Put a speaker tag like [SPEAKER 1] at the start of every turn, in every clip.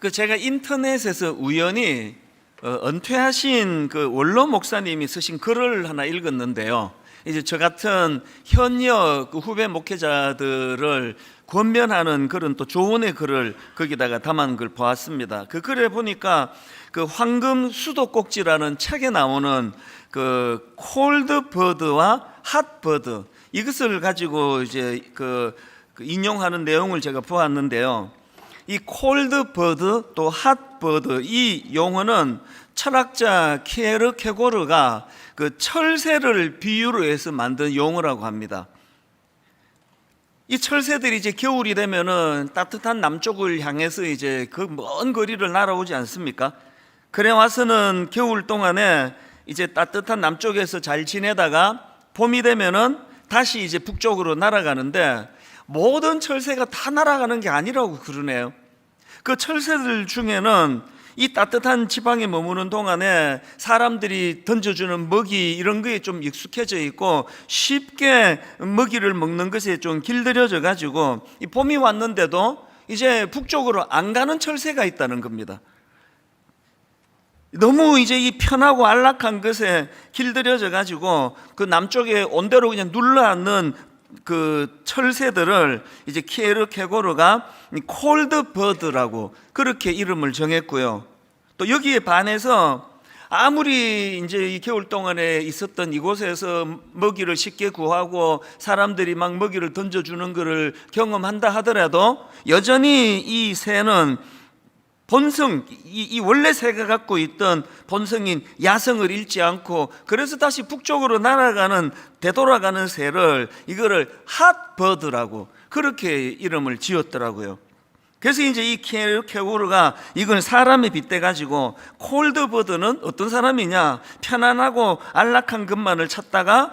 [SPEAKER 1] 제가 인터넷에서 우연히 은퇴하신 원로 목사님이 쓰신 글을 하나 읽었는데요. 이제 저 같은 현역 후배 목회자들을 권면하는 그런 또 조언의 글을 거기다가 담은 걸 보았습니다. 그 글에 보니까 황금 수도꼭지라는 책에 나오는 콜드 버드와 핫 버드, 이것을 가지고 이제 인용하는 내용을 제가 보았는데요. 이 콜드 버드 또 핫 버드, 이 용어는 철학자 케르케고르가 철새를 비유로 해서 만든 용어라고 합니다. 이 철새들이 이제 겨울이 되면은 따뜻한 남쪽을 향해서 이제 먼 거리를 날아오지 않습니까? 그래 와서는 겨울 동안에 이제 따뜻한 남쪽에서 잘 지내다가 봄이 되면은 다시 이제 북쪽으로 날아가는데, 모든 철새가 다 날아가는 게 아니라고 그러네요. 그 철새들 중에는 이 따뜻한 지방에 머무는 동안에 사람들이 던져주는 먹이, 이런 거에 좀 익숙해져 있고 쉽게 먹이를 먹는 것에 좀 길들여져 가지고 이 봄이 왔는데도 이제 북쪽으로 안 가는 철새가 있다는 겁니다. 너무 이제 이 편하고 안락한 것에 길들여져 가지고 남쪽에 온대로 그냥 눌러앉는 철새들을 이제 케르케고르가 콜드 버드라고 그렇게 이름을 정했고요. 또 여기에 반해서 아무리 이제 이 겨울 동안에 있었던 이곳에서 먹이를 쉽게 구하고 사람들이 막 먹이를 던져주는 것을 경험한다 하더라도 여전히 이 새는 본성, 이 원래 새가 갖고 있던 본성인 야성을 잃지 않고, 그래서 다시 북쪽으로 날아가는, 되돌아가는 새를 이거를 핫버드라고 그렇게 이름을 지었더라고요. 그래서 이제 이 케르케고르가 이걸 사람에 빗대 가지고, 콜드버드는 어떤 사람이냐, 편안하고 안락한 것만을 찾다가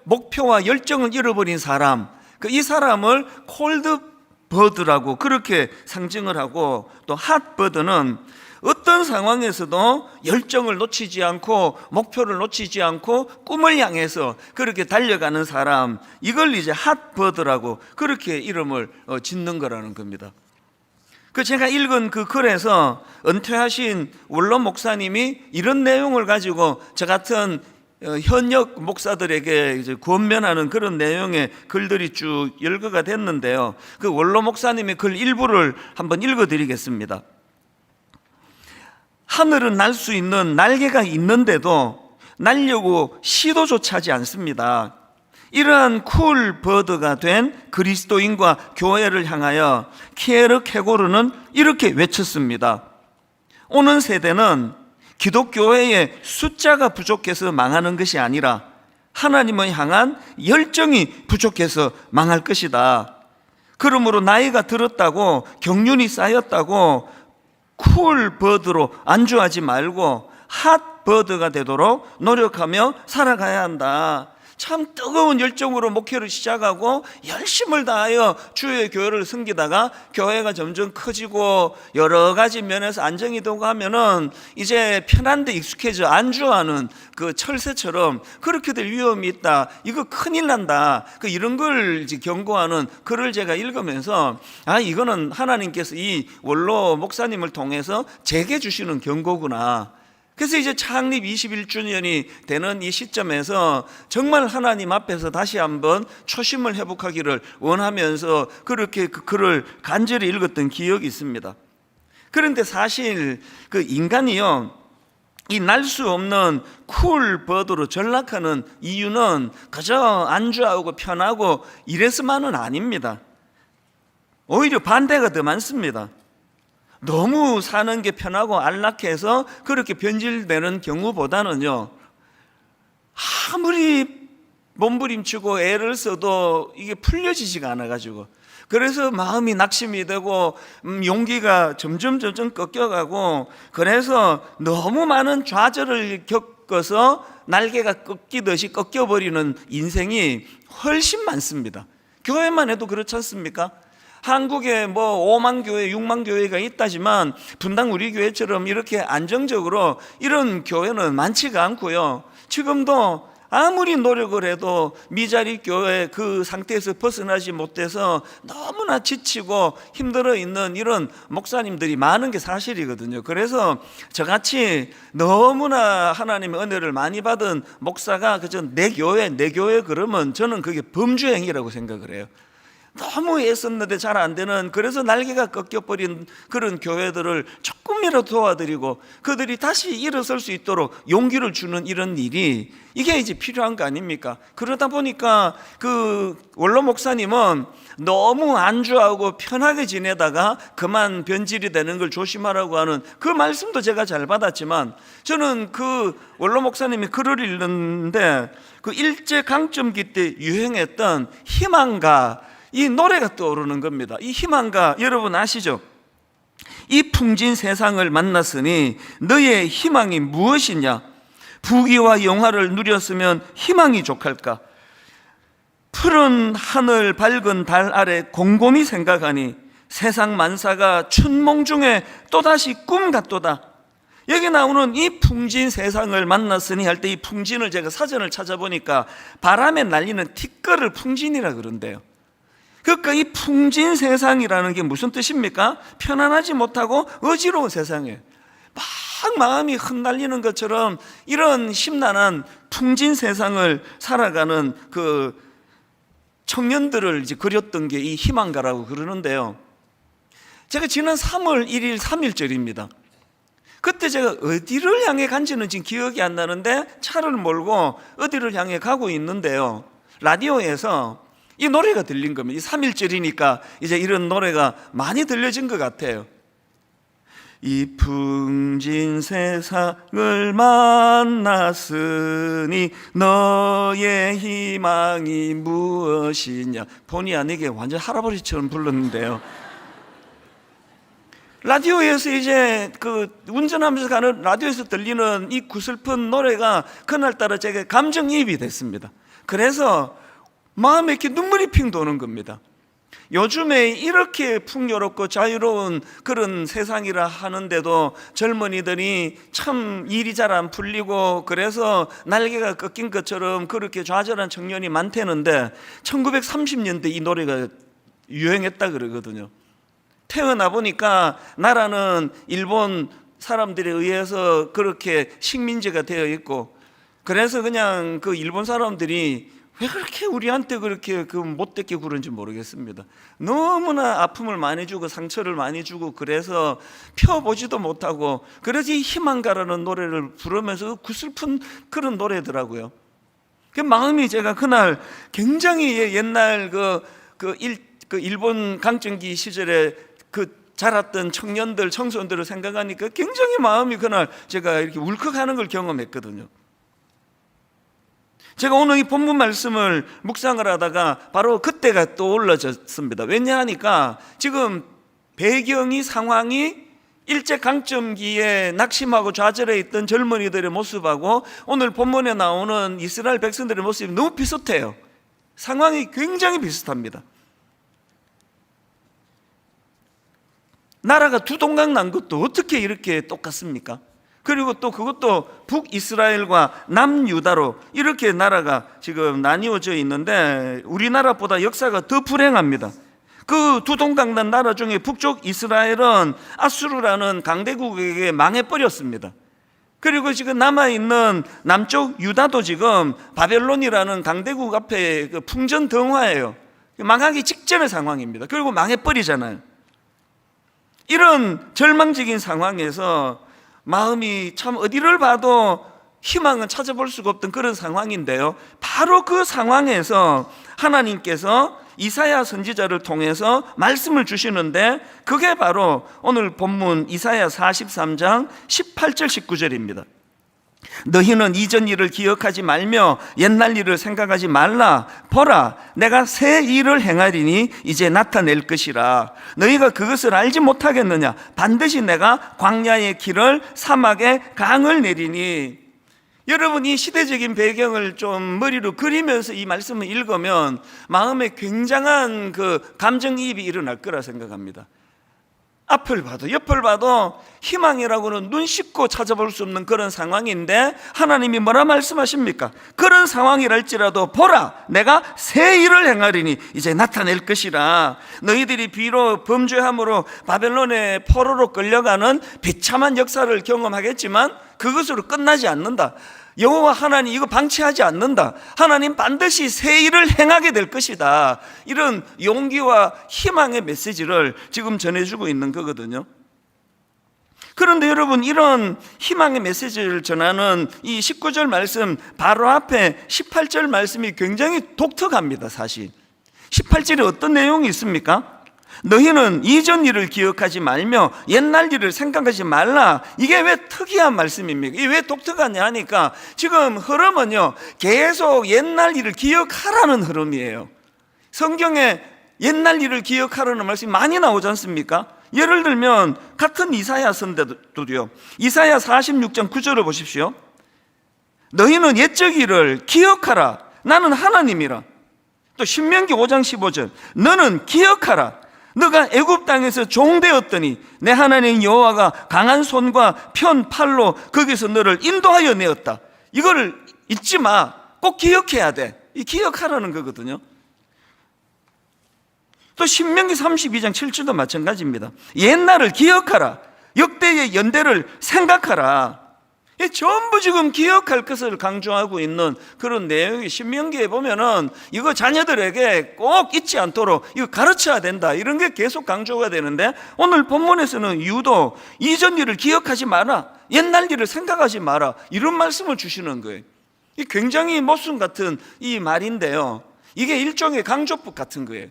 [SPEAKER 1] 목표와 열정을 잃어버린 사람, 이 사람을 콜드 버드라고 그렇게 상징을 하고, 또 핫버드는 어떤 상황에서도 열정을 놓치지 않고 목표를 놓치지 않고 꿈을 향해서 그렇게 달려가는 사람, 이걸 이제 핫버드라고 그렇게 이름을 짓는 거라는 겁니다. 제가 읽은 그 글에서 은퇴하신 원로 목사님이 이런 내용을 가지고 저 같은 현역 목사들에게 이제 권면하는 그런 내용의 글들이 쭉 열거가 됐는데요. 그 원로 목사님의 글 일부를 한번 읽어드리겠습니다. 하늘은 날 수 있는 날개가 있는데도 날려고 시도조차 하지 않습니다. 이러한 쿨버드가 된 그리스도인과 교회를 향하여 케르케고르는 이렇게 외쳤습니다. 오는 세대는 기독교회의 숫자가 부족해서 망하는 것이 아니라 하나님을 향한 열정이 부족해서 망할 것이다. 그러므로 나이가 들었다고, 경륜이 쌓였다고 쿨버드로 안주하지 말고 핫버드가 되도록 노력하며 살아가야 한다. 참 뜨거운 열정으로 목회를 시작하고 열심을 다하여 주의 교회를 섬기다가 교회가 점점 커지고 여러 가지 면에서 안정이 되고 하면은 이제 편한 데 익숙해져 안주하는 철새처럼 그렇게 될 위험이 있다. 이거 큰일 난다. 이런 걸 이제 경고하는 글을 제가 읽으면서 이거는 하나님께서 이 원로 목사님을 통해서 제게 주시는 경고구나. 그래서 이제 창립 21주년이 되는 이 시점에서 정말 하나님 앞에서 다시 한번 초심을 회복하기를 원하면서 그렇게 그 글을 간절히 읽었던 기억이 있습니다. 그런데 사실 인간이요, 이 날 수 없는 쿨버드로 전락하는 이유는 그저 안주하고 편하고 이래서만은 아닙니다. 오히려 반대가 더 많습니다. 너무 사는 게 편하고 안락해서 그렇게 변질되는 경우보다는요, 아무리 몸부림치고 애를 써도 이게 풀려지지가 않아가지고, 그래서 마음이 낙심이 되고 용기가 점점 꺾여가고, 그래서 너무 많은 좌절을 겪어서 날개가 꺾이듯이 꺾여버리는 인생이 훨씬 많습니다. 교회만 해도 그렇지 않습니까? 한국에 5만 교회, 6만 교회가 있다지만 분당 우리 교회처럼 이렇게 안정적으로 이런 교회는 많지가 않고요. 지금도 아무리 노력을 해도 미자리 교회 그 상태에서 벗어나지 못해서 너무나 지치고 힘들어 있는 이런 목사님들이 많은 게 사실이거든요. 그래서 저같이 너무나 하나님의 은혜를 많이 받은 목사가 그저 내 교회 그러면 저는 그게 범죄 행위라고 생각을 해요. 너무 애썼는데 잘 안 되는, 그래서 날개가 꺾여버린 그런 교회들을 조금이라도 도와드리고 그들이 다시 일어설 수 있도록 용기를 주는 이런 일이, 이게 이제 필요한 거 아닙니까? 그러다 보니까 그 원로 목사님은 너무 안주하고 편하게 지내다가 그만 변질이 되는 걸 조심하라고 하는 그 말씀도 제가 잘 받았지만, 저는 그 원로 목사님이 글을 읽는데 그 일제 강점기 때 유행했던 희망가, 이 노래가 떠오르는 겁니다. 이 희망가 여러분 아시죠? 이 풍진 세상을 만났으니 너의 희망이 무엇이냐? 부귀와 영화를 누렸으면 희망이 족할까? 푸른 하늘 밝은 달 아래 곰곰이 생각하니 세상 만사가 춘몽 중에 또다시 꿈 같도다. 여기 나오는 이 풍진 세상을 만났으니 할 때 이 풍진을 제가 사전을 찾아보니까 바람에 날리는 티끌을 풍진이라 그런대요. 그러니까 이 풍진 세상이라는 게 무슨 뜻입니까? 편안하지 못하고 어지러운 세상이에요. 막 마음이 흩날리는 것처럼 이런 심란한 풍진 세상을 살아가는 그 청년들을 이제 그렸던 게 이 희망가라고 그러는데요. 제가 지난 3월 1일 3.1절입니다. 그때 제가 어디를 향해 간지는 지금 기억이 안 나는데 차를 몰고 어디를 향해 가고 있는데요, 라디오에서 이 노래가 들린 겁니다. 이 3.1절이니까 이제 이런 노래가 많이 들려진 것 같아요. 이 풍진 세상을 만났으니 너의 희망이 무엇이냐. 본의 아니게 완전 할아버지처럼 불렀는데요, 라디오에서 이제 그 운전하면서 가는 라디오에서 들리는 이 구슬픈 노래가 그날따라 제게 감정이입이 됐습니다. 그래서 마음에 이렇게 눈물이 핑 도는 겁니다. 요즘에 이렇게 풍요롭고 자유로운 그런 세상이라 하는데도 젊은이들이 참 일이 잘 안 풀리고 그래서 날개가 꺾인 것처럼 그렇게 좌절한 청년이 많다는데, 1930년대 이 노래가 유행했다 그러거든요. 태어나 보니까 나라는 일본 사람들에 의해서 그렇게 식민지가 되어 있고, 그래서 그냥 그 일본 사람들이 왜 그렇게 우리한테 그렇게 그 못되게 굴은지 모르겠습니다. 너무나 아픔을 많이 주고 상처를 많이 주고 그래서 펴보지도 못하고, 그래서 이 희망가라는 노래를 부르면서 구슬픈 그런 노래더라고요. 그 마음이, 제가 그날 굉장히 옛날 그 일본 강점기 시절에 그 자랐던 청년들, 청소년들을 생각하니까 굉장히 마음이 그날 제가 이렇게 울컥하는 걸 경험했거든요. 제가 오늘 이 본문 말씀을 묵상을 하다가 바로 그때가 떠올라졌습니다. 왜냐하니까 지금 배경이, 상황이 일제강점기에 낙심하고 좌절해 있던 젊은이들의 모습하고 오늘 본문에 나오는 이스라엘 백성들의 모습이 너무 비슷해요. 상황이 굉장히 비슷합니다. 나라가 두 동강 난 것도 어떻게 이렇게 똑같습니까? 그리고 또 그것도 북이스라엘과 남유다로 이렇게 나라가 지금 나뉘어져 있는데, 우리나라보다 역사가 더 불행합니다. 그 두 동강 난 나라 중에 북쪽 이스라엘은 아수르라는 강대국에게 망해버렸습니다. 그리고 지금 남아있는 남쪽 유다도 지금 바벨론이라는 강대국 앞에 그 풍전등화예요. 망하기 직전의 상황입니다. 그리고 망해버리잖아요. 이런 절망적인 상황에서 마음이 참 어디를 봐도 희망은 찾아볼 수가 없던 그런 상황인데요, 바로 그 상황에서 하나님께서 이사야 선지자를 통해서 말씀을 주시는데, 그게 바로 오늘 본문 이사야 43장 18절 19절입니다. 너희는 이전 일을 기억하지 말며 옛날 일을 생각하지 말라. 보라, 내가 새 일을 행하리니 이제 나타낼 것이라. 너희가 그것을 알지 못하겠느냐? 반드시 내가 광야의 길을, 사막에 강을 내리니. 여러분, 이 시대적인 배경을 좀 머리로 그리면서 이 말씀을 읽으면 마음에 굉장한 그 감정이입이 일어날 거라 생각합니다. 앞을 봐도 옆을 봐도 희망이라고는 눈 씻고 찾아볼 수 없는 그런 상황인데 하나님이 뭐라 말씀하십니까? 그런 상황이랄지라도 보라, 내가 새 일을 행하리니 이제 나타낼 것이라. 너희들이 비록 범죄함으로 바벨론의 포로로 끌려가는 비참한 역사를 경험하겠지만 그것으로 끝나지 않는다. 여호와 하나님 이거 방치하지 않는다. 하나님 반드시 새 일을 행하게 될 것이다. 이런 용기와 희망의 메시지를 지금 전해주고 있는 거거든요. 그런데 여러분, 이런 희망의 메시지를 전하는 이 19절 말씀 바로 앞에 18절 말씀이 굉장히 독특합니다. 사실 18절에 어떤 내용이 있습니까? 너희는 이전 일을 기억하지 말며 옛날 일을 생각하지 말라. 이게 왜 특이한 말씀입니까? 이게 왜 독특하냐 하니까 지금 흐름은요, 계속 옛날 일을 기억하라는 흐름이에요. 성경에 옛날 일을 기억하라는 말씀이 많이 나오지 않습니까? 예를 들면 같은 이사야 선대도요, 이사야 46장 9절을 보십시오. 너희는 옛적 일을 기억하라. 나는 하나님이라. 또 신명기 5장 15절 너는 기억하라. 너가 애굽 땅에서 종되었더니 내 하나님 여호와가 강한 손과 편 팔로 거기서 너를 인도하여 내었다. 이거를 잊지 마. 꼭 기억해야 돼. 이 기억하라는 거거든요. 또 신명기 32장 7절도 마찬가지입니다. 옛날을 기억하라. 역대의 연대를 생각하라. 전부 지금 기억할 것을 강조하고 있는 그런 내용이 신명기에 보면은 이거 자녀들에게 꼭 잊지 않도록 이거 가르쳐야 된다, 이런 게 계속 강조가 되는데 오늘 본문에서는 유독 이전 일을 기억하지 마라, 옛날 일을 생각하지 마라, 이런 말씀을 주시는 거예요. 이 굉장히 모순 같은 이 말인데요, 이게 일종의 강조법 같은 거예요.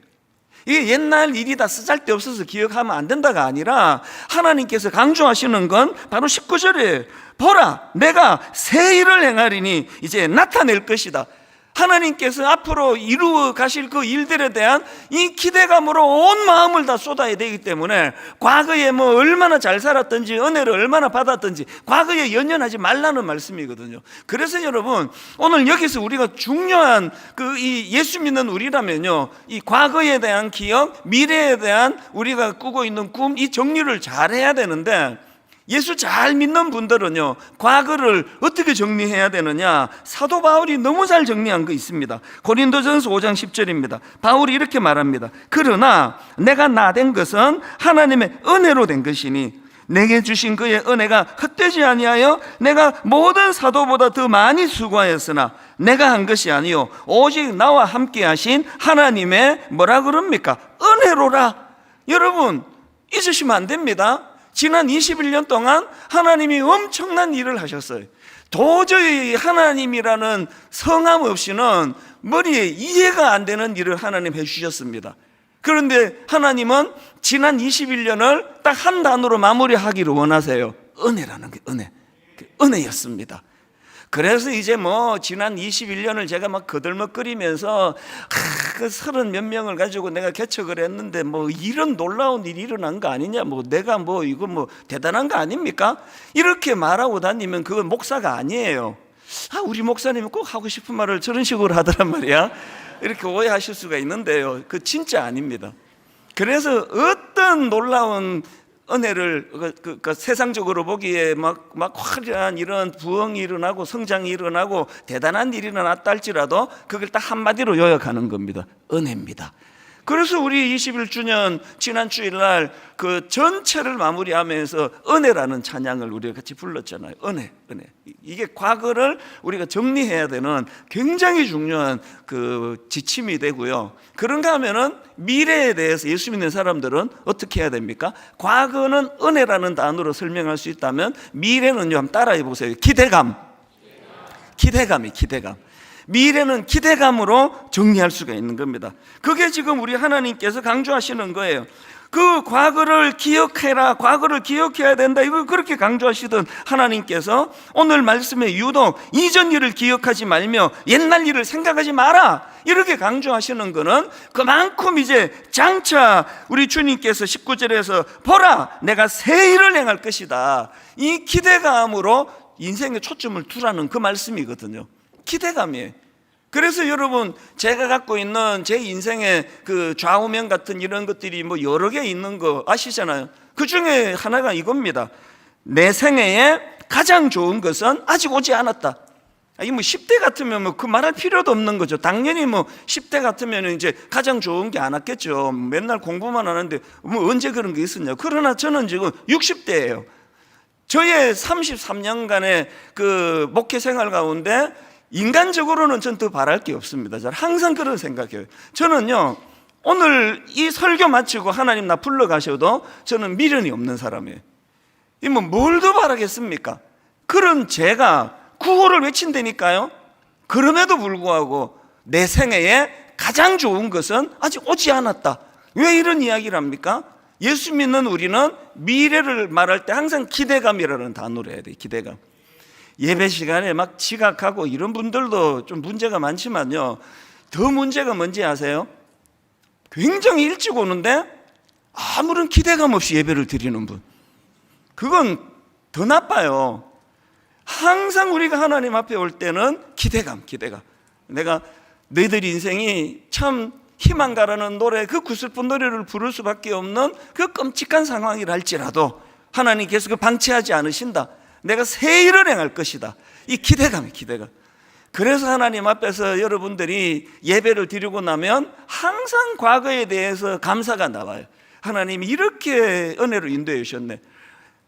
[SPEAKER 1] 이게 옛날 일이다 쓰잘데없어서 기억하면 안 된다가 아니라 하나님께서 강조하시는 건 바로 19절에 보라, 내가 새 일을 행하리니 이제 나타낼 것이다. 하나님께서 앞으로 이루어 가실 그 일들에 대한 이 기대감으로 온 마음을 다 쏟아야 되기 때문에 과거에 뭐 얼마나 잘 살았든지 은혜를 얼마나 받았든지 과거에 연연하지 말라는 말씀이거든요. 그래서 여러분, 오늘 여기서 우리가 중요한 이 예수 믿는 우리라면요, 이 과거에 대한 기억, 미래에 대한 우리가 꾸고 있는 꿈, 이 정리를 잘 해야 되는데 예수 잘 믿는 분들은요, 과거를 어떻게 정리해야 되느냐, 사도 바울이 너무 잘 정리한 거 있습니다. 고린도전서 5장 10절입니다. 바울이 이렇게 말합니다. 그러나 내가 나된 것은 하나님의 은혜로 된 것이니 내게 주신 그의 은혜가 헛되지 아니하여 내가 모든 사도보다 더 많이 수고하였으나 내가 한 것이 아니요 오직 나와 함께 하신 하나님의 뭐라 그럽니까? 은혜로라. 여러분, 잊으시면 안 됩니다. 지난 21년 동안 하나님이 엄청난 일을 하셨어요. 도저히 하나님이라는 성함 없이는 머리에 이해가 안 되는 일을 하나님 해주셨습니다. 그런데 하나님은 지난 21년을 딱 한 단어로 마무리하기를 원하세요. 은혜라는 게 은혜였습니다. 그래서 이제 뭐 지난 21년을 제가 막 거들먹거리면서 그 30 몇 명을 가지고 내가 개척을 했는데 뭐 이런 놀라운 일이 일어난 거 아니냐, 뭐 내가 뭐 이거 뭐 대단한 거 아닙니까? 이렇게 말하고 다니면 그건 목사가 아니에요. 우리 목사님은 꼭 하고 싶은 말을 저런 식으로 하더란 말이야. 이렇게 오해하실 수가 있는데요, 그 진짜 아닙니다. 그래서 어떤 놀라운 은혜를 세상적으로 보기에 막 화려한 이런 부흥이 일어나고 성장이 일어나고 대단한 일이 일어났다 할지라도 그걸 딱 한마디로 요약하는 겁니다. 은혜입니다. 그래서 우리 21주년 지난 주일날 그 전체를 마무리하면서 은혜라는 찬양을 우리가 같이 불렀잖아요. 은혜. 이게 과거를 우리가 정리해야 되는 굉장히 중요한 그 지침이 되고요. 그런가 하면은 미래에 대해서 예수 믿는 사람들은 어떻게 해야 됩니까? 과거는 은혜라는 단어로 설명할 수 있다면 미래는요, 한번 따라해 보세요. 기대감. 미래는 기대감으로 정리할 수가 있는 겁니다. 그게 지금 우리 하나님께서 강조하시는 거예요. 그 과거를 기억해라, 과거를 기억해야 된다, 이걸 그렇게 강조하시던 하나님께서 오늘 말씀에 유독 이전 일을 기억하지 말며 옛날 일을 생각하지 마라, 이렇게 강조하시는 것은 그만큼 이제 장차 우리 주님께서 19절에서 보라, 내가 새 일을 행할 것이다, 이 기대감으로 인생의 초점을 두라는 그 말씀이거든요. 기대감이에요. 그래서 여러분, 제가 갖고 있는 제 인생의 그 좌우명 같은 이런 것들이 뭐 여러 개 있는 거 아시잖아요. 그 중에 하나가 이겁니다. 내 생애에 가장 좋은 것은 아직 오지 않았다. 이 뭐 10대 같으면 뭐 그 말할 필요도 없는 거죠. 당연히 뭐 10대 같으면 이제 가장 좋은 게 안 왔겠죠. 맨날 공부만 하는데 뭐 언제 그런 게 있었냐. 그러나 저는 지금 60대예요. 저의 33년간의 그 목회 생활 가운데 인간적으로는 전 더 바랄 게 없습니다. 저는 항상 그런 생각해요. 저는요, 오늘 이 설교 마치고 하나님 나 불러가셔도 저는 미련이 없는 사람이에요. 이 뭐 뭘 더 바라겠습니까? 그런 제가 구호를 외친다니까요. 그럼에도 불구하고 내 생애에 가장 좋은 것은 아직 오지 않았다. 왜 이런 이야기를 합니까? 예수 믿는 우리는 미래를 말할 때 항상 기대감이라는 단어를 해야 돼요. 기대감. 예배 시간에 막 지각하고 이런 분들도 좀 문제가 많지만요, 더 문제가 뭔지 아세요? 굉장히 일찍 오는데 아무런 기대감 없이 예배를 드리는 분, 그건 더 나빠요. 항상 우리가 하나님 앞에 올 때는 기대감. 내가 너희들 인생이 참 희망가라는 노래, 그 구슬픈 노래를 부를 수밖에 없는 그 끔찍한 상황이라 할지라도 하나님께서 그 방치하지 않으신다. 내가 새 일을 행할 것이다. 이 기대감. 그래서 하나님 앞에서 여러분들이 예배를 드리고 나면 항상 과거에 대해서 감사가 나와요. 하나님이 이렇게 은혜로 인도해 주셨네.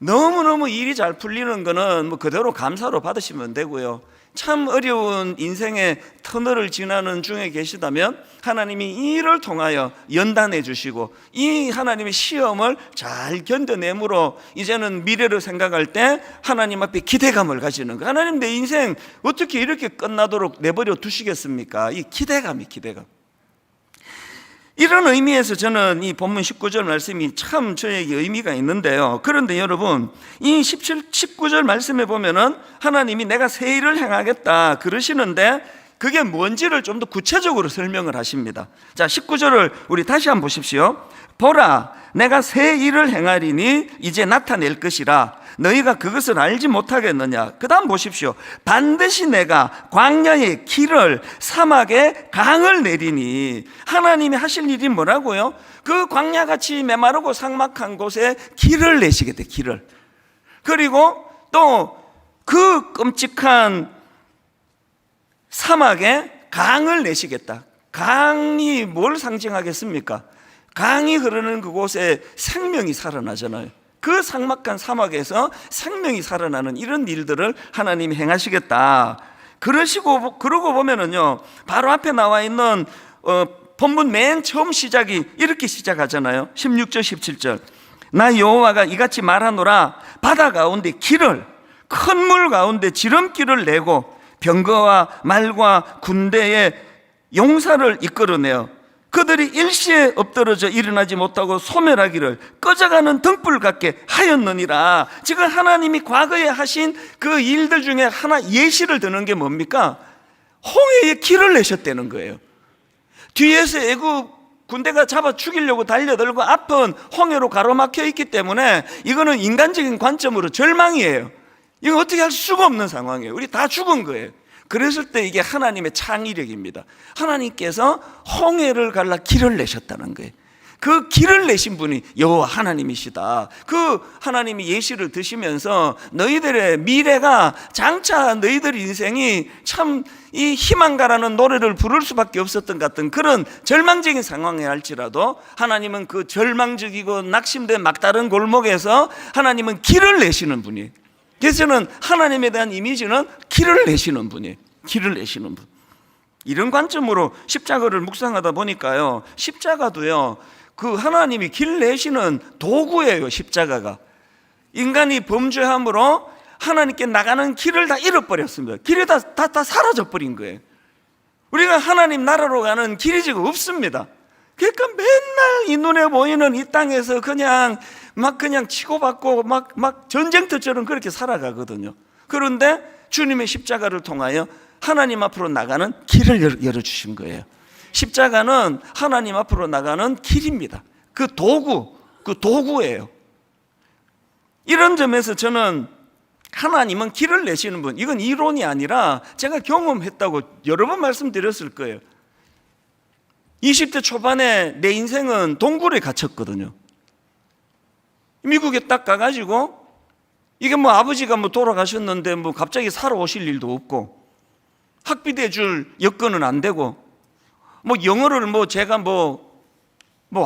[SPEAKER 1] 너무너무 일이 잘 풀리는 거는 뭐 그대로 감사로 받으시면 되고요. 참 어려운 인생의 터널을 지나는 중에 계시다면 하나님이 이 일을 통하여 연단해 주시고 이 하나님의 시험을 잘 견뎌내므로 이제는 미래를 생각할 때 하나님 앞에 기대감을 가지는 거예요. 하나님, 내 인생 어떻게 이렇게 끝나도록 내버려 두시겠습니까? 이 기대감. 이런 의미에서 저는 이 본문 19절 말씀이 참 저에게 의미가 있는데요. 그런데 여러분, 이 19절 말씀에 보면은 하나님이 내가 새 일을 행하겠다 그러시는데 그게 뭔지를 좀 더 구체적으로 설명을 하십니다. 자, 19절을 우리 다시 한번 보십시오. 보라, 내가 새 일을 행하리니 이제 나타낼 것이라 너희가 그것을 알지 못하겠느냐. 그 다음 보십시오. 반드시 내가 광야의 길을, 사막에 강을 내리니. 하나님이 하실 일이 뭐라고요? 그 광야같이 메마르고 삭막한 곳에 길을 내시겠대. 길을. 그리고 또 그 끔찍한 사막에 강을 내시겠다. 강이 뭘 상징하겠습니까? 강이 흐르는 그곳에 생명이 살아나잖아요. 그 삭막한 사막에서 생명이 살아나는 이런 일들을 하나님이 행하시겠다. 그러고 보면은요, 바로 앞에 나와 있는 본문 맨 처음 시작이 이렇게 시작하잖아요. 16절 17절. 나 여호와가 이같이 말하노라. 바다 가운데 길을, 큰 물 가운데 지름길을 내고 병거와 말과 군대의 용사를 이끌어내어 그들이 일시에 엎드러져 일어나지 못하고 소멸하기를 꺼져가는 등불 같게 하였느니라. 지금 하나님이 과거에 하신 그 일들 중에 하나 예시를 드는 게 뭡니까? 홍해에 길을 내셨다는 거예요. 뒤에서 애국 군대가 잡아 죽이려고 달려들고 앞은 홍해로 가로막혀 있기 때문에 이거는 인간적인 관점으로 절망이에요. 이거 어떻게 할 수가 없는 상황이에요. 우리 다 죽은 거예요. 그랬을 때 이게 하나님의 창의력입니다. 하나님께서 홍해를 갈라 길을 내셨다는 거예요. 그 길을 내신 분이 여호와 하나님이시다. 그 하나님이 예시를 드시면서 너희들의 미래가, 장차 너희들 인생이 참 이 희망가라는 노래를 부를 수밖에 없었던 같은 그런 절망적인 상황에 할지라도 하나님은 그 절망적이고 낙심된 막다른 골목에서 하나님은 길을 내시는 분이에요. 그래서 저는 하나님에 대한 이미지는 길을 내시는 분이에요. 길을 내시는 분. 이런 관점으로 십자가를 묵상하다 보니까요, 십자가도요, 그 하나님이 길 내시는 도구예요. 십자가가 인간이 범죄함으로 하나님께 나가는 길을 다 잃어버렸습니다. 길이 다 사라져버린 거예요. 우리가 하나님 나라로 가는 길이 지금 없습니다. 그러니까 맨날 이 눈에 보이는 이 땅에서 그냥 치고받고 막 전쟁터처럼 그렇게 살아가거든요. 그런데 주님의 십자가를 통하여 하나님 앞으로 나가는 길을 열어주신 거예요. 십자가는 하나님 앞으로 나가는 길입니다. 그 도구예요. 이런 점에서 저는 하나님은 길을 내시는 분. 이건 이론이 아니라 제가 경험했다고 여러 번 말씀드렸을 거예요. 20대 초반에 내 인생은 동굴에 갇혔거든요. 미국에 딱 가가지고 이게 뭐 아버지가 뭐 돌아가셨는데 뭐 갑자기 살아오실 일도 없고 학비대 줄 여건은 안 되고 뭐 영어를 뭐 제가 뭐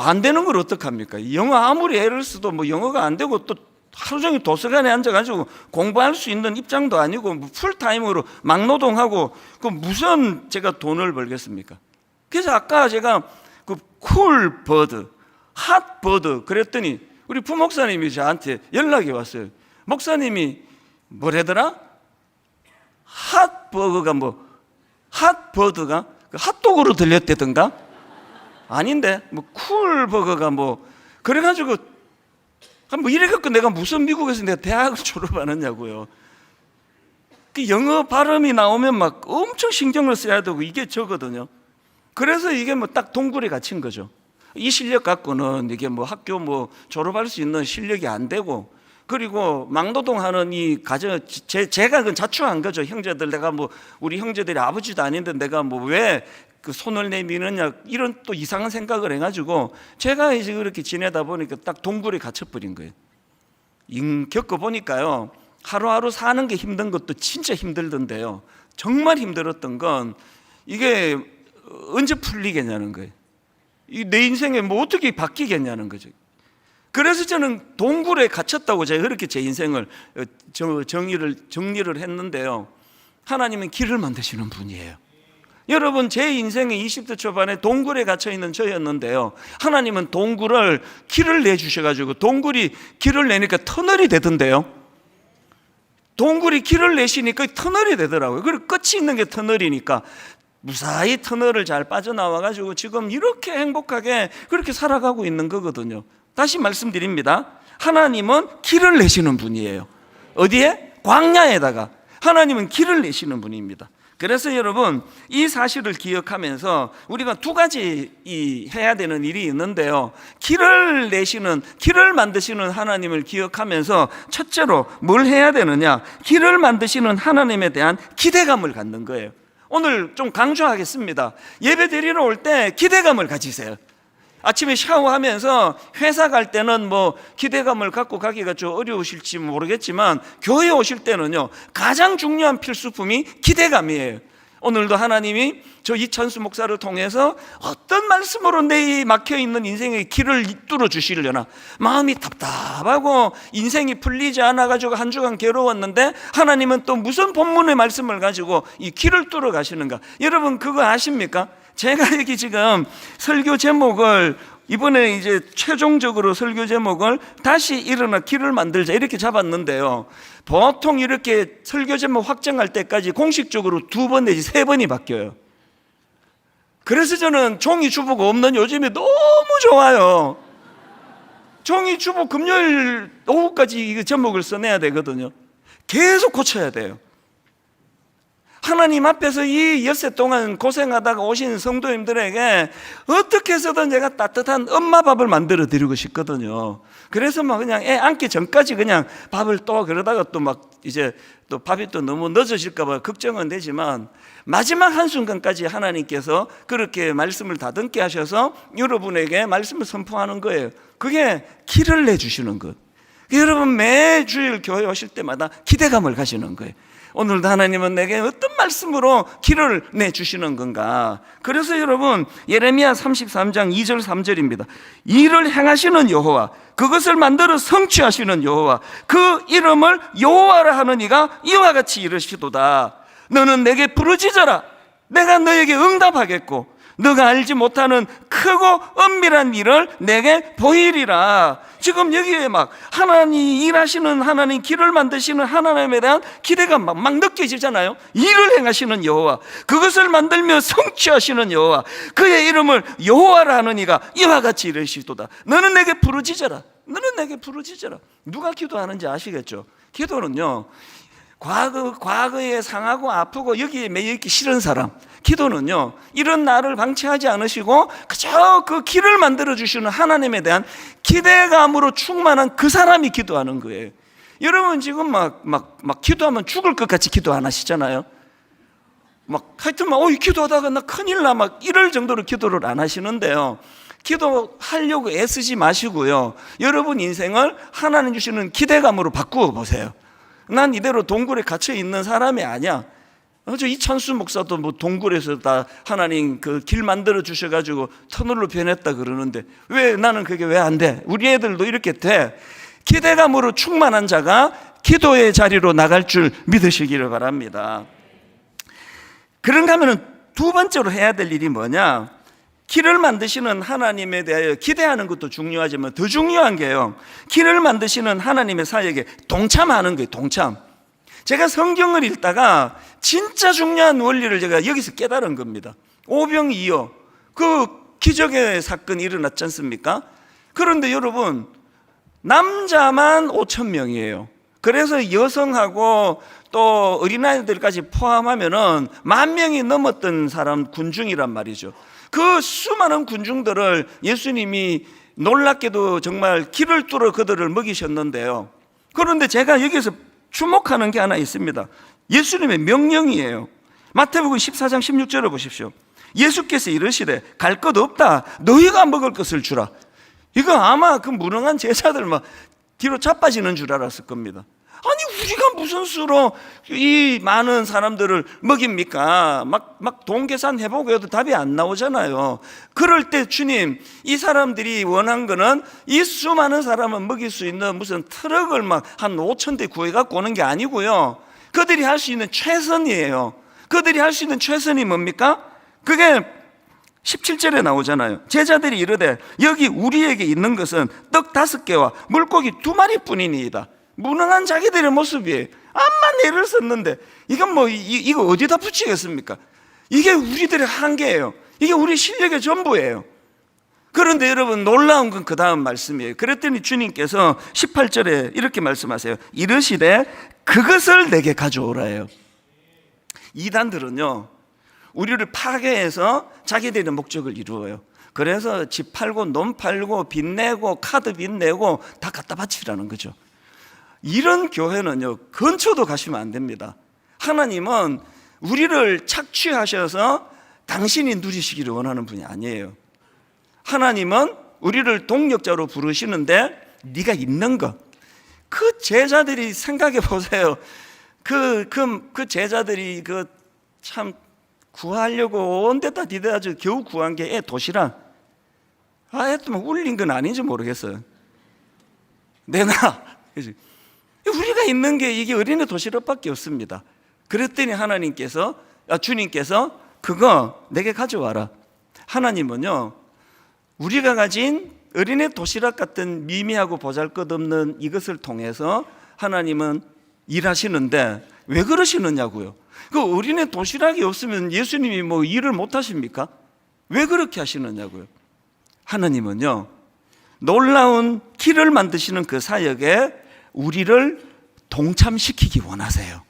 [SPEAKER 1] 안 되는 걸 어떡합니까? 영어 아무리 애를 써도 뭐 영어가 안 되고 또 하루 종일 도서관에 앉아가지고 공부할 수 있는 입장도 아니고 뭐 풀타임으로 막노동하고 그 무슨 제가 돈을 벌겠습니까? 그래서 아까 제가 그 쿨 버드, 핫 버드 그랬더니 우리 부목사님이 저한테 연락이 왔어요. 목사님이 뭐래더라? 핫버거가 뭐 핫버드가 그 핫도그로 들렸대던가? 아닌데 뭐 쿨버거가 뭐 그래가지고 뭐 이래갖고 내가 무슨 미국에서 내가 대학을 졸업하느냐고요. 그 영어 발음이 나오면 막 엄청 신경을 써야 되고 이게 저거든요. 그래서 이게 뭐 딱 동굴에 갇힌 거죠. 이 실력 갖고는 이게 뭐 학교 뭐 졸업할 수 있는 실력이 안 되고 그리고 막노동하는 이 가정 제가 그건 자초한 거죠. 형제들 내가 뭐 우리 형제들이 아버지도 아닌데 내가 뭐 왜 그 손을 내미느냐 이런 또 이상한 생각을 해가지고 제가 이제 그렇게 지내다 보니까 딱 동굴에 갇혀버린 거예요. 겪어보니까요 하루하루 사는 게 힘든 것도 진짜 힘들던데요. 정말 힘들었던 건 이게 언제 풀리겠냐는 거예요. 내 인생에 뭐 어떻게 바뀌겠냐는 거죠. 그래서 저는 동굴에 갇혔다고 제가 그렇게 제 인생을 정리를 했는데요. 하나님은 길을 만드시는 분이에요. 여러분 제 인생의 20대 초반에 동굴에 갇혀있는 저였는데요. 하나님은 동굴을 길을 내주셔가지고 동굴이 길을 내니까 터널이 되던데요. 동굴이 길을 내시니까 터널이 되더라고요. 그리고 끝이 있는 게 터널이니까 무사히 터널을 잘 빠져나와가지고 지금 이렇게 행복하게 그렇게 살아가고 있는 거거든요. 다시 말씀드립니다. 하나님은 길을 내시는 분이에요. 어디에? 광야에다가 하나님은 길을 내시는 분입니다. 그래서 여러분 이 사실을 기억하면서 우리가 두 가지 해야 되는 일이 있는데요. 길을 내시는, 길을 만드시는 하나님을 기억하면서 첫째로 뭘 해야 되느냐? 길을 만드시는 하나님에 대한 기대감을 갖는 거예요. 오늘 좀 강조하겠습니다. 예배 드리러 올 때 기대감을 가지세요. 아침에 샤워하면서 회사 갈 때는 뭐 기대감을 갖고 가기가 좀 어려우실지 모르겠지만 교회 오실 때는요 가장 중요한 필수품이 기대감이에요. 오늘도 하나님이 저 이찬수 목사를 통해서 어떤 말씀으로 내 막혀있는 인생의 길을 뚫어 주시려나 마음이 답답하고 인생이 풀리지 않아가지고 한 주간 괴로웠는데 하나님은 또 무슨 본문의 말씀을 가지고 이 길을 뚫어 가시는가. 여러분 그거 아십니까? 제가 여기 지금 설교 제목을 이번에 이제 최종적으로 설교 제목을 다시 일어나 길을 만들자 이렇게 잡았는데요. 보통 이렇게 설교 제목 확정할 때까지 공식적으로 2번 내지 3번이 바뀌어요. 그래서 저는 종이 주보가 없는 요즘에 너무 좋아요. 종이 주보 금요일 오후까지 이 제목을 써내야 되거든요. 계속 고쳐야 돼요. 하나님 앞에서 이 엿새 동안 고생하다가 오신 성도님들에게 어떻게 해서든 제가 따뜻한 엄마 밥을 만들어 드리고 싶거든요. 그래서 막 그냥 애 안기 전까지 그냥 밥을 또 그러다가 또 막 이제 또 밥이 또 너무 늦어질까 봐 걱정은 되지만 마지막 한순간까지 하나님께서 그렇게 말씀을 다듬게 하셔서 여러분에게 말씀을 선포하는 거예요. 그게 길을 내주시는 것. 여러분 매 주일 교회 오실 때마다 기대감을 가지는 거예요. 오늘도 하나님은 내게 어떤 말씀으로 길을 내주시는 건가. 그래서 여러분 예레미야 33장 2절 3절입니다. 이를 행하시는 여호와, 그것을 만들어 성취하시는 여호와, 그 이름을 여호와라 하는 이가 이와 같이 이르시도다. 너는 내게 부르짖어라. 내가 너에게 응답하겠고 너가 알지 못하는 크고 은밀한 일을 내게 보이리라. 지금 여기에 막 하나님 일하시는 하나님, 길을 만드시는 하나님에 대한 기대가 막 느껴지잖아요. 일을 행하시는 여호와, 그것을 만들며 성취하시는 여호와, 그의 이름을 여호와라 하는 이가 이와 같이 이르시도다. 너는 내게 부르짖어라. 너는 내게 부르짖어라. 누가 기도하는지 아시겠죠? 기도는요 과거에 상하고 아프고 여기에 매여있기 싫은 사람, 기도는요 이런 나를 방치하지 않으시고 그저 그 길을 만들어 주시는 하나님에 대한 기대감으로 충만한 그 사람이 기도하는 거예요. 여러분 지금 막 기도하면 죽을 것 같이 기도 안 하시잖아요. 하여튼 기도하다가 나 큰일 나 이럴 정도로 기도를 안 하시는데요. 기도하려고 애쓰지 마시고요. 여러분 인생을 하나님 주시는 기대감으로 바꾸어 보세요. 난 이대로 동굴에 갇혀 있는 사람이 아니야. 저 이찬수 목사도 동굴에서 다 하나님 그 길 만들어 주셔가지고 터널로 변했다 그러는데 왜 나는 그게 왜 안 돼? 우리 애들도 이렇게 돼. 기대감으로 충만한 자가 기도의 자리로 나갈 줄 믿으시기를 바랍니다. 그런가 하면 두 번째로 해야 될 일이 뭐냐? 길을 만드시는 하나님에 대하여 기대하는 것도 중요하지만 더 중요한 게요, 길을 만드시는 하나님의 사역에 동참하는 거예요. 동참. 제가 성경을 읽다가 진짜 중요한 원리를 제가 여기서 깨달은 겁니다. 오병이어 그 기적의 사건이 일어났지 않습니까? 그런데 여러분, 남자만 5,000명이에요. 그래서 여성하고 또 어린아이들까지 포함하면은 10,000명이 넘었던 사람 군중이란 말이죠. 그 수많은 군중들을 예수님이 놀랍게도 정말 길을 뚫어 그들을 먹이셨는데요. 그런데 제가 여기서 주목하는 게 하나 있습니다. 예수님의 명령이에요. 마태복음 14장 16절을 보십시오. 예수께서 이르시되 갈 것 없다. 너희가 먹을 것을 주라. 이거 아마 그 무능한 제자들 뒤로 자빠지는 줄 알았을 겁니다. 아니 우리가 무슨 수로 이 많은 사람들을 먹입니까? 막 돈 계산해보고 해도 답이 안 나오잖아요. 그럴 때 주님, 이 사람들이 원한 거는 이 수많은 사람을 먹일 수 있는 무슨 트럭을 한 5,000대 구해갖고 오는 게 아니고요, 그들이 할 수 있는 최선이에요. 그들이 할 수 있는 최선이 뭡니까? 그게 17절에 나오잖아요. 제자들이 이르되 여기 우리에게 있는 것은 떡 5개와 물고기 2마리 뿐이니이다. 무능한 자기들의 모습이에요. 암만 애를 썼는데 이건 이거 어디다 붙이겠습니까? 이게 우리들의 한계예요. 이게 우리 실력의 전부예요. 그런데 여러분, 놀라운 건 그 다음 말씀이에요. 그랬더니 주님께서 18절에 이렇게 말씀하세요. 이르시되 그것을 내게 가져오라예요. 이단들은요, 우리를 파괴해서 자기들의 목적을 이루어요. 그래서 집 팔고 논 팔고 빚 내고 카드 빚 내고 다 갖다 바치라는 거죠. 이런 교회는요, 근처도 가시면 안 됩니다. 하나님은 우리를 착취하셔서 당신이 누리시기를 원하는 분이 아니에요. 하나님은 우리를 동력자로 부르시는데 네가 있는 것, 그 제자들이 생각해 보세요. 그 제자들이 참 구하려고 온 데다 디대다 겨우 구한 게 애 도시락. 애도 울린 건 아닌지 모르겠어요. 내놔. 우리가 있는 게 이게 어린애 도시락밖에 없습니다. 그랬더니 주님께서 그거 내게 가져와라. 하나님은요, 우리가 가진 어린애 도시락 같은 미미하고 보잘것없는 이것을 통해서 하나님은 일하시는데 왜 그러시느냐고요. 그 어린애 도시락이 없으면 예수님이 일을 못 하십니까? 왜 그렇게 하시느냐고요. 하나님은요, 놀라운 길을 만드시는 그 사역에 우리를 동참시키기 원하세요.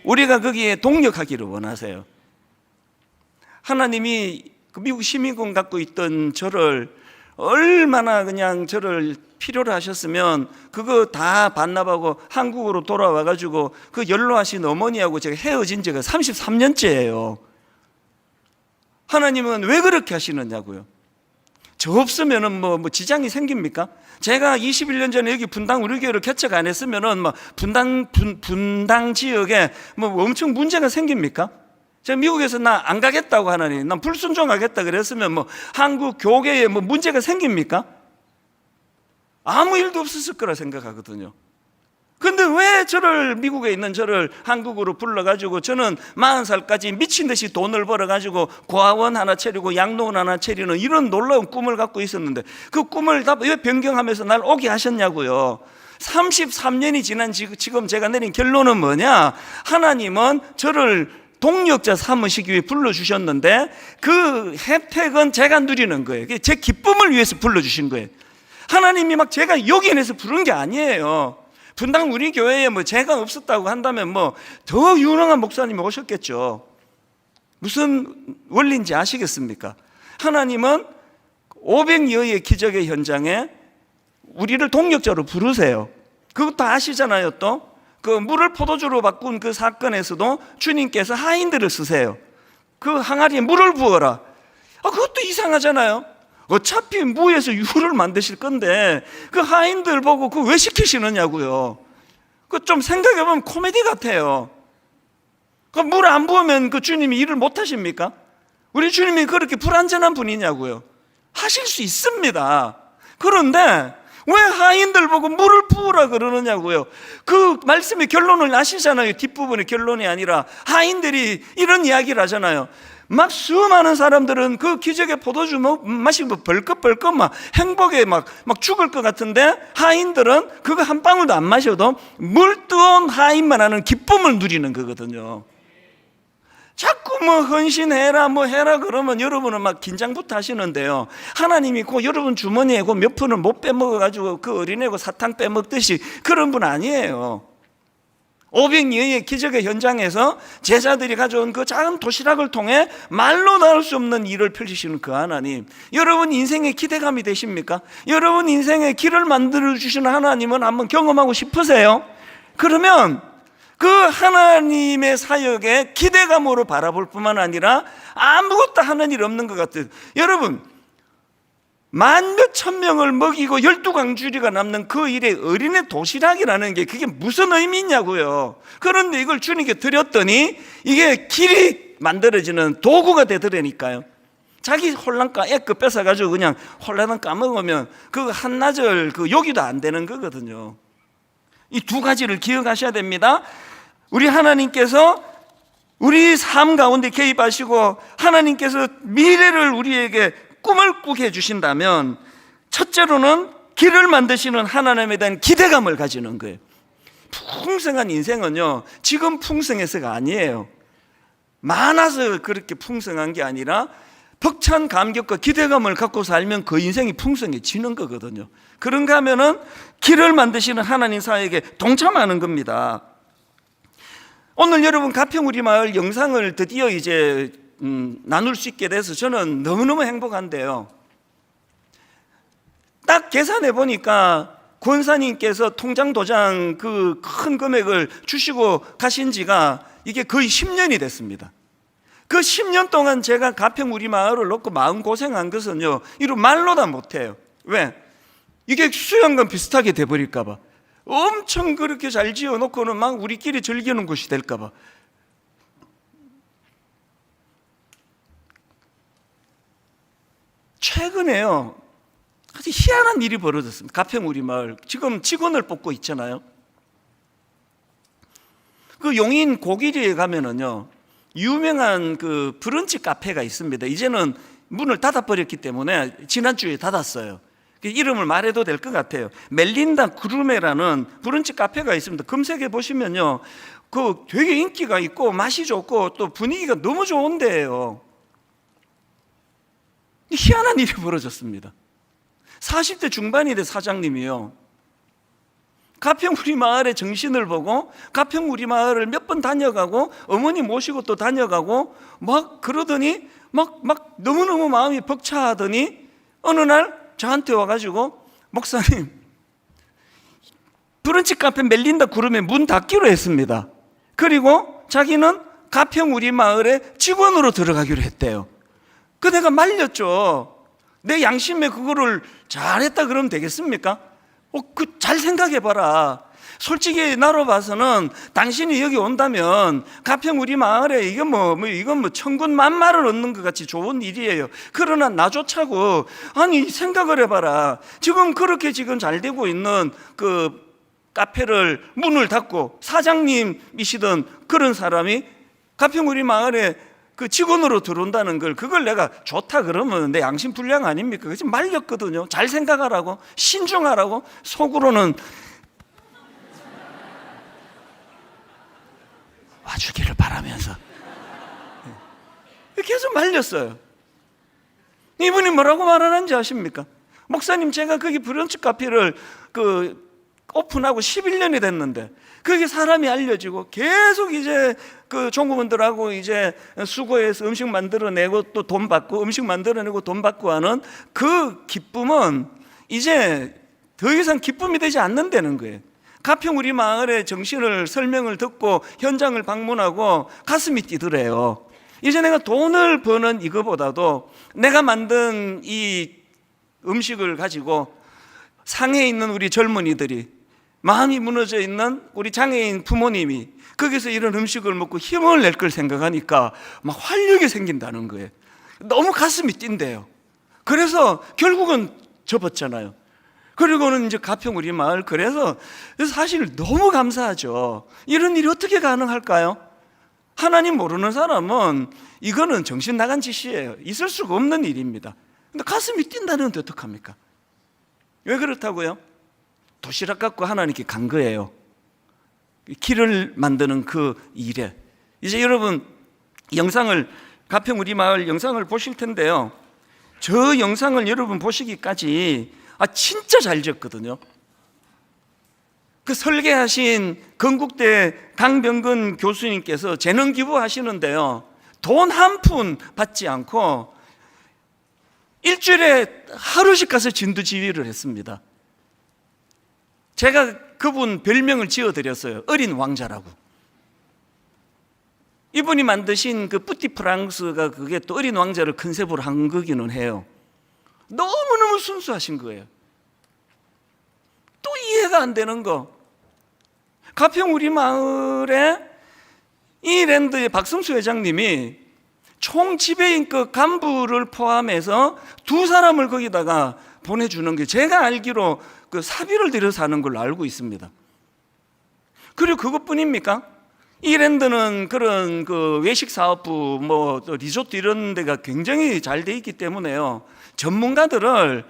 [SPEAKER 1] 우리가 거기에 동력하기를 원하세요. 하나님이 미국 시민권 갖고 있던 저를 얼마나 그냥 저를 필요로 하셨으면 그거 다 반납하고 한국으로 돌아와가지고 그 연로하신 어머니하고 제가 헤어진 지가 33년째예요. 하나님은 왜 그렇게 하시느냐고요. 저 없으면은 지장이 생깁니까? 제가 21년 전에 여기 분당 우리 교회를 개척 안 했으면은 분당 지역에 엄청 문제가 생깁니까? 제가 미국에서 나 안 가겠다고 하나님, 난 불순종하겠다 그랬으면 한국 교계에 문제가 생깁니까? 아무 일도 없었을 거라 생각하거든요. 근데 왜 미국에 있는 저를 한국으로 불러가지고 저는 40살까지 미친 듯이 돈을 벌어가지고 고아원 하나 차리고 양로원 하나 차리는 이런 놀라운 꿈을 갖고 있었는데 그 꿈을 다 왜 변경하면서 날 오게 하셨냐고요. 33년이 지난 지금 제가 내린 결론은 뭐냐? 하나님은 저를 동력자 삼으시기 위해 불러주셨는데 그 혜택은 제가 누리는 거예요. 제 기쁨을 위해서 불러주신 거예요. 하나님이 제가 요긴해서 부른 게 아니에요. 분당 우리 교회에 제가 없었다고 한다면 더 유능한 목사님이 오셨겠죠. 무슨 원리인지 아시겠습니까? 하나님은 500여의 기적의 현장에 우리를 동력자로 부르세요. 그것도 아시잖아요. 또 그 물을 포도주로 바꾼 그 사건에서도 주님께서 하인들을 쓰세요. 그 항아리에 물을 부어라. 그것도 이상하잖아요. 어차피 무에서 유를 만드실 건데 그 하인들 보고 그거 왜 시키시느냐고요. 그 좀 생각해보면 코미디 같아요. 그 물 안 부으면 그 주님이 일을 못 하십니까? 우리 주님이 그렇게 불완전한 분이냐고요. 하실 수 있습니다. 그런데 왜 하인들 보고 물을 부으라 그러느냐고요. 그 말씀의 결론을 아시잖아요. 뒷부분의 결론이 아니라 하인들이 이런 이야기를 하잖아요. 막 수많은 사람들은 그 기적의 포도주 마시고 벌컥벌컥 막 행복에 막 죽을 것 같은데 하인들은 그거 한 방울도 안 마셔도 물 뜨거운 하인만 하는 기쁨을 누리는 거거든요. 자꾸 뭐 헌신해라 뭐 해라 그러면 여러분은 막 긴장부터 하시는데요. 하나님이 그 여러분 주머니에 그 몇 푼을 못 빼먹어가지고 그 어린애고 사탕 빼먹듯이 그런 분 아니에요. 오병이어의 기적의 현장에서 제자들이 가져온 그 작은 도시락을 통해 말로 나올 수 없는 일을 펼치시는 그 하나님, 여러분 인생의 기대감이 되십니까? 여러분 인생의 길을 만들어주시는 하나님은 한번 경험하고 싶으세요? 그러면 그 하나님의 사역에 기대감으로 바라볼 뿐만 아니라 아무것도 하는 일 없는 것 같아요. 여러분, 만 몇천 명을 먹이고 12광주리가 남는 그 일에 어린애 도시락이라는 게 그게 무슨 의미냐고요. 그런데 이걸 주님께 드렸더니 이게 길이 만들어지는 도구가 되더라니까요. 자기 홀랑까 애거 뺏어가지고 그냥 홀라당 까먹으면 그 한나절 그 요기도 안 되는 거거든요. 이 두 가지를 기억하셔야 됩니다. 우리 하나님께서 우리 삶 가운데 개입하시고 하나님께서 미래를 우리에게 꿈을 꾸게 해주신다면 첫째로는 길을 만드시는 하나님에 대한 기대감을 가지는 거예요. 풍성한 인생은요 지금 풍성해서가 아니에요. 많아서 그렇게 풍성한 게 아니라 벅찬 감격과 기대감을 갖고 살면 그 인생이 풍성해지는 거거든요. 그런가 하면은 길을 만드시는 하나님 사역에 동참하는 겁니다. 오늘 여러분 가평우리마을 영상을 드디어 이제 나눌 수 있게 돼서 저는 너무너무 행복한데요. 딱 계산해 보니까 권사님께서 통장 도장 그 큰 금액을 주시고 가신 지가 이게 거의 10년이 됐습니다. 그 10년 동안 제가 가평우리마을을 놓고 마음고생한 것은요 이루 말로 다 못해요. 왜? 이게 수양과 비슷하게 돼버릴까 봐. 엄청 그렇게 잘 지어놓고는 막 우리끼리 즐기는 곳이 될까 봐. 최근에요 아주 희한한 일이 벌어졌습니다. 가평우리마을 지금 직원을 뽑고 있잖아요. 그 용인 고기리에 가면은요 유명한 그 브런치 카페가 있습니다. 이제는 문을 닫아버렸기 때문에 지난주에 닫았어요. 이름을 말해도 될 것 같아요. 멜린다 구르메라는 브런치 카페가 있습니다. 검색해 보시면요 그 되게 인기가 있고 맛이 좋고 또 분위기가 너무 좋은 데예요. 희한한 일이 벌어졌습니다. 40대 중반이 된 사장님이요 가평우리마을의 정신을 보고 가평우리마을을 몇 번 다녀가고 어머니 모시고 또 다녀가고 막 그러더니 막 너무너무 마음이 벅차하더니 어느 날 저한테 와가지고 목사님 브런치 카페 멜린다 구름에 문 닫기로 했습니다. 그리고 자기는 가평우리마을의 직원으로 들어가기로 했대요. 그 내가 말렸죠. 내 양심에 그거를 잘했다 그러면 되겠습니까? 잘 생각해봐라. 솔직히 나로 봐서는 당신이 여기 온다면 가평우리마을에 이건 뭐 천군 만마를 얻는 것 같이 좋은 일이에요. 그러나 나조차고 아니 생각을 해봐라. 지금 그렇게 지금 잘 되고 있는 그 카페를 문을 닫고 사장님이시던 그런 사람이 가평우리마을에 그 직원으로 들어온다는 걸 그걸 내가 좋다 그러면 내 양심 불량 아닙니까? 그래서 말렸거든요. 잘 생각하라고 신중하라고 속으로는 와주기를 바라면서 계속 말렸어요. 이분이 뭐라고 말하는지 아십니까? 목사님 제가 거기 브런치 카페를 오픈하고 11년이 됐는데 그게 사람이 알려지고 계속 이제 그 종업원들하고 이제 수고해서 음식 만들어내고 또 돈 받고 음식 만들어내고 돈 받고 하는 그 기쁨은 이제 더 이상 기쁨이 되지 않는다는 거예요. 가평 우리 마을의 정신을 설명을 듣고 현장을 방문하고 가슴이 뛰더래요. 이제 내가 돈을 버는 이거보다도 내가 만든 이 음식을 가지고 상해에 있는 우리 젊은이들이, 마음이 무너져 있는 우리 장애인 부모님이 거기서 이런 음식을 먹고 힘을 낼 걸 생각하니까 막 활력이 생긴다는 거예요. 너무 가슴이 뛴대요. 그래서 결국은 접었잖아요. 그리고는 이제 가평 우리 마을, 그래서 사실 너무 감사하죠. 이런 일이 어떻게 가능할까요? 하나님 모르는 사람은 이거는 정신 나간 짓이에요. 있을 수가 없는 일입니다. 근데 가슴이 뛴다는데 어떡합니까? 왜 그렇다고요? 도시락 갖고 하나님께 간 거예요. 길을 만드는 그 일에. 이제 여러분 영상을, 가평 우리 마을 영상을 보실 텐데요, 저 영상을 여러분 보시기까지 진짜 잘 지었거든요. 그 설계하신 건국대 강병근 교수님께서 재능 기부하시는데요, 돈 한 푼 받지 않고 일주일에 하루씩 가서 진두지휘를 했습니다. 제가 그분 별명을 지어드렸어요. 어린 왕자라고. 이분이 만드신 그 뿌띠 프랑스가 그게 또 어린 왕자를 컨셉으로 한 거기는 해요. 너무너무 순수하신 거예요. 또 이해가 안 되는 거, 가평 우리 마을에 이 랜드의 박성수 회장님이 총 지배인급 간부를 포함해서 2사람을 거기다가 보내주는 게, 제가 알기로 그 사비를 들여서 하는 걸로 알고 있습니다. 그리고 그것뿐입니까? 이 랜드는 그런 그 외식 사업부, 뭐 리조트 이런 데가 굉장히 잘 돼 있기 때문에요, 전문가들을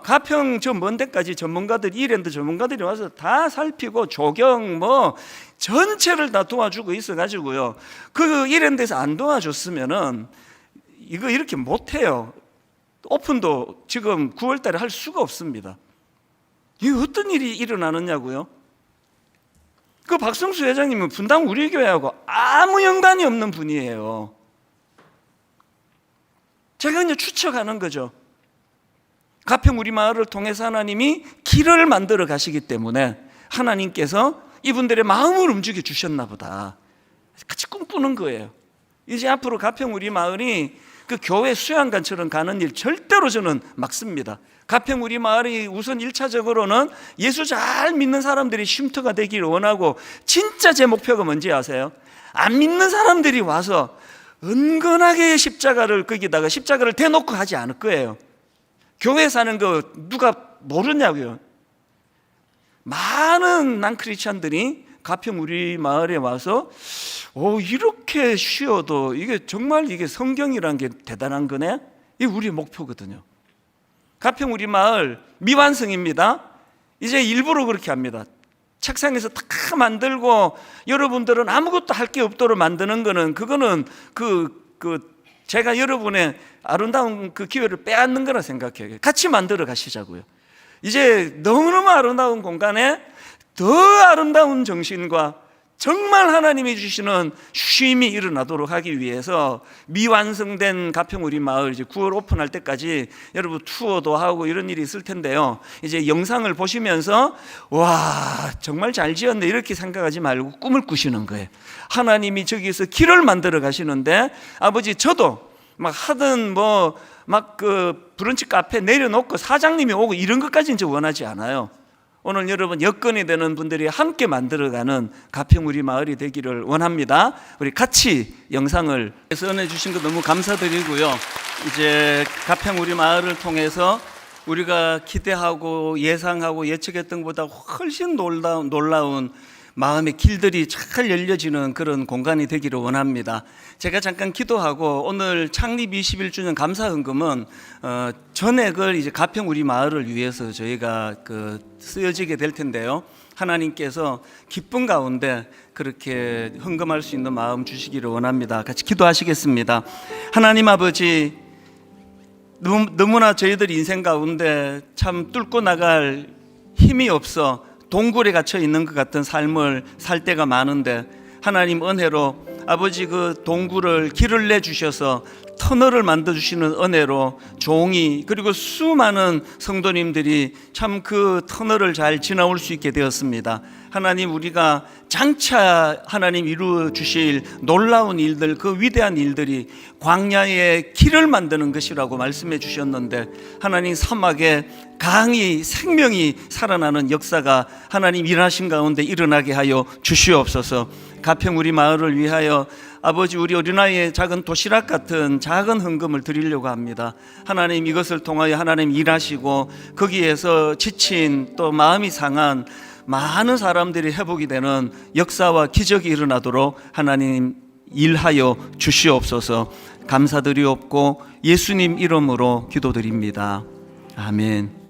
[SPEAKER 1] 가평 저 먼 데까지 전문가들, 이 랜드 전문가들이 와서 다 살피고 조경 뭐 전체를 다 도와주고 있어가지고요, 그 이 랜드에서 안 도와줬으면은 이거 이렇게 못해요. 오픈도 지금 9월 달에 할 수가 없습니다. 이게 어떤 일이 일어나느냐고요? 그 박성수 회장님은 분당 우리 교회하고 아무 연관이 없는 분이에요. 제가 이제 추측하는 거죠. 가평 우리 마을을 통해서 하나님이 길을 만들어 가시기 때문에 하나님께서 이분들의 마음을 움직여 주셨나 보다, 같이 꿈꾸는 거예요. 이제 앞으로 가평 우리 마을이 그 교회 수양관처럼 가는 일 절대로 저는 막습니다. 가평 우리 마을이 우선 1차적으로는 예수 잘 믿는 사람들이 쉼터가 되기를 원하고, 진짜 제 목표가 뭔지 아세요? 안 믿는 사람들이 와서 은근하게 십자가를 거기다가 십자가를 대놓고 하지 않을 거예요. 교회 사는 거 누가 모르냐고요. 많은 난크리스찬들이 가평 우리 마을에 와서 이렇게 쉬어도 이게 정말 이게 성경이라는 게 대단한 거네, 이게 우리의 목표거든요. 가평 우리 마을 미완성입니다. 이제 일부러 그렇게 합니다. 책상에서 다 만들고 여러분들은 아무것도 할 게 없도록 만드는 거는, 그거는 제가 여러분의 아름다운 그 기회를 빼앗는 거라 생각해요. 같이 만들어 가시자고요. 이제 너무너무 아름다운 공간에 더 아름다운 정신과 정말 하나님이 주시는 쉼이 일어나도록 하기 위해서 미완성된 가평 우리 마을 이제 9월 오픈할 때까지 여러분 투어도 하고 이런 일이 있을 텐데요, 이제 영상을 보시면서 와 정말 잘 지었네 이렇게 생각하지 말고 꿈을 꾸시는 거예요. 하나님이 저기서 길을 만들어 가시는데, 아버지 저도 막 하든 그 브런치 카페 내려놓고 사장님이 오고 이런 것까지는 저 원하지 않아요. 오늘 여러분 여건이 되는 분들이 함께 만들어가는 가평 우리 마을이 되기를 원합니다. 우리 같이 영상을 선해 주신 거 너무 감사드리고요. 이제 가평 우리 마을을 통해서 우리가 기대하고 예상하고 예측했던 것보다 훨씬 놀라운 마음의 길들이 잘 열려지는 그런 공간이 되기를 원합니다. 제가 잠깐 기도하고 오늘 창립 21주년 감사헌금은 전액을 이제 가평 우리 마을을 위해서 저희가 쓰여지게 될 텐데요, 하나님께서 기쁨 가운데 그렇게 헌금할 수 있는 마음 주시기를 원합니다. 같이 기도하시겠습니다. 하나님 아버지, 너무나 저희들 인생 가운데 참 뚫고 나갈 힘이 없어 동굴에 갇혀 있는 것 같은 삶을 살 때가 많은데, 하나님 은혜로 아버지 그 동굴을 길을 내주셔서 터널을 만들어주시는 은혜로 종이 그리고 수많은 성도님들이 참 그 터널을 잘 지나올 수 있게 되었습니다. 하나님, 우리가 장차 하나님 이루어 주실 놀라운 일들, 그 위대한 일들이 광야의 길을 만드는 것이라고 말씀해 주셨는데, 하나님 사막에 강이 생명이 살아나는 역사가 하나님 일하신 가운데 일어나게 하여 주시옵소서. 가평 우리 마을을 위하여 아버지, 우리 어린아이의 작은 도시락 같은 작은 헌금을 드리려고 합니다. 하나님, 이것을 통하여 하나님 일하시고 거기에서 지친 또 마음이 상한 많은 사람들이 회복이 되는 역사와 기적이 일어나도록 하나님 일하여 주시옵소서. 감사드리옵고 예수님 이름으로 기도드립니다. 아멘.